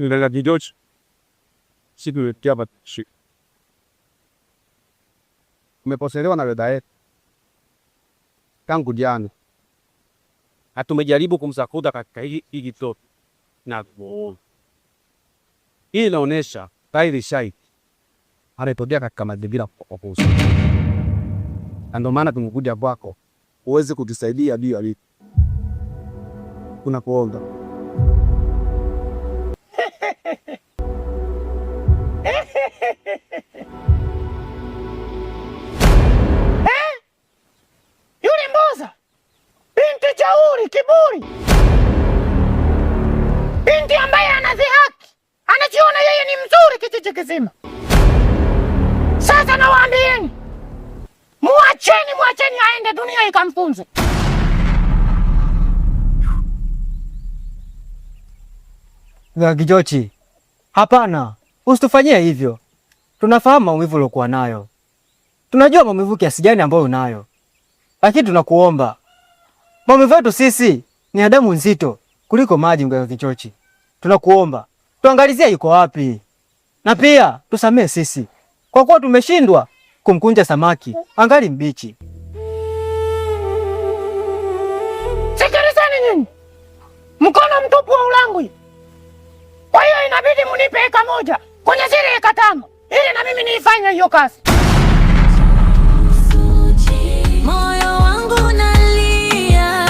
Dada Kijochi, si tulitia patashika. Umeposelewa na dada yetu tangu jana. Hatumejaribu kumsakuta katika hiki kitoto na hii inaonesha dhahiri shahidi ametokea katika mazingira makosa, na ndio maana tumekuja kwako uweze kutusaidia juu ya hili. Tunakuomba. Yule Mboza binti jeuri, kiburi, binti ambaye anadhihaki, anajiona yeye ni mzuri kijiji kizima. Sasa nawaambieni, muacheni aende, dunia ikamfunze. Dada Kijochi, hapana, usitufanyie hivyo. Tunafahamu maumivu uliokuwa nayo, tunajua maumivu kiasi gani ambayo unayo, lakini tunakuomba, maumivu yetu sisi ni adamu nzito kuliko maji. Dada Kijochi, tunakuomba tuangalizie yuko wapi, na pia tusamee sisi kwa kuwa tumeshindwa kumkunja samaki angali mbichi. Sikilizeni nyinyi, mkono mtupu wa ulangwi. Kwa hiyo inabidi munipe eka moja kwenye zile eka 5 ili na mimi niifanye hiyo kazi. Moyo wangu unalia.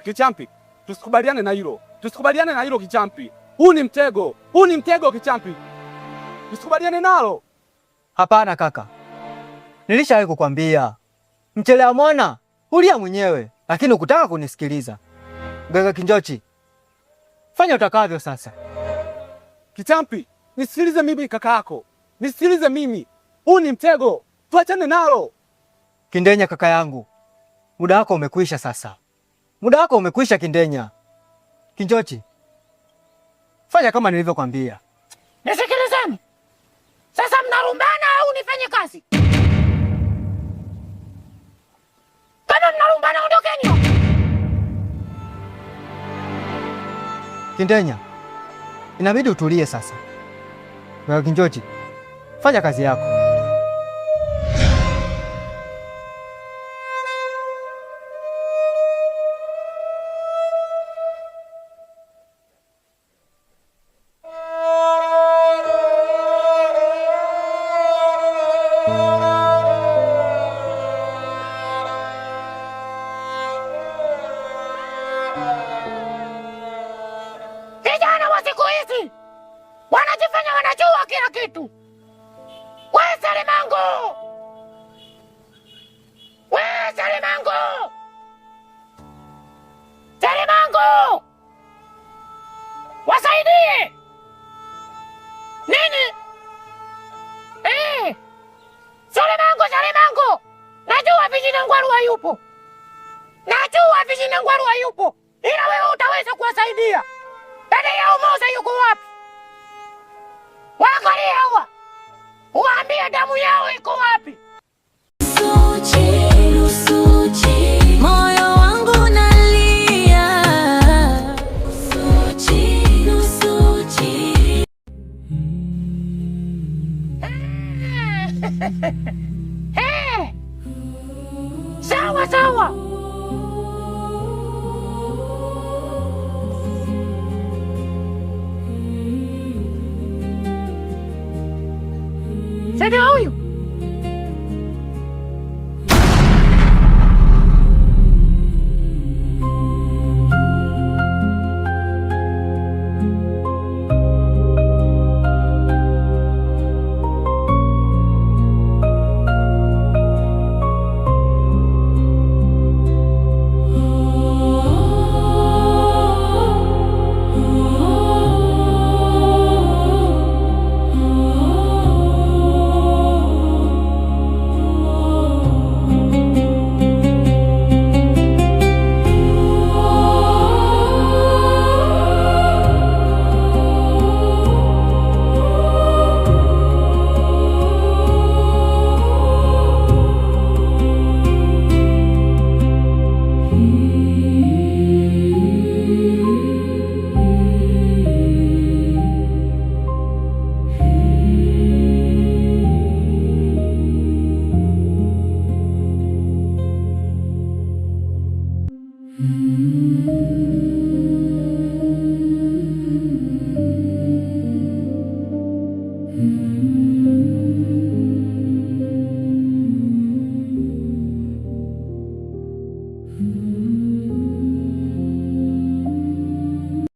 Kichampi, tusikubaliane na hilo. Tusikubaliane na hilo Kichampi. Huu ni mtego Kichampi. Tusikubaliane nalo. Hapana kaka, nilishawahi kukwambia mchelea mwana ulia mwenyewe, lakini ukutaka kunisikiliza. Dada Kijochi, fanya utakavyo sasa. Kichampi, nisikilize mimi kaka yako. Nisikilize mimi. Huu ni mtego. Tuachane nalo. Kindenya kaka yangu, muda wako umekwisha sasa. Muda wako umekwisha Kindenya. Kijochi, fanya kama nilivyokwambia. Nisikilizeni. Sasa mnarumbana au nifanye kazi? Kama mnarumbana ondokeni. Kindenya, inabidi utulie sasa. Dada Kijochi, fanya kazi yako. Vijana wa siku hizi wanajifanya wanajua kila kitu. Wewe Salimango! Wewe Salimango! Salimango! Wasaidie! Nini? Salimango! Najua vijana ngwaru hayupo. Ila wewe utaweza kuwasaidia. Dada ya Umoza yuko wapi? Waangalie hawa. Waambie damu yao iko wapi? Moyo wangu unalia. Sawa. Sasa huyu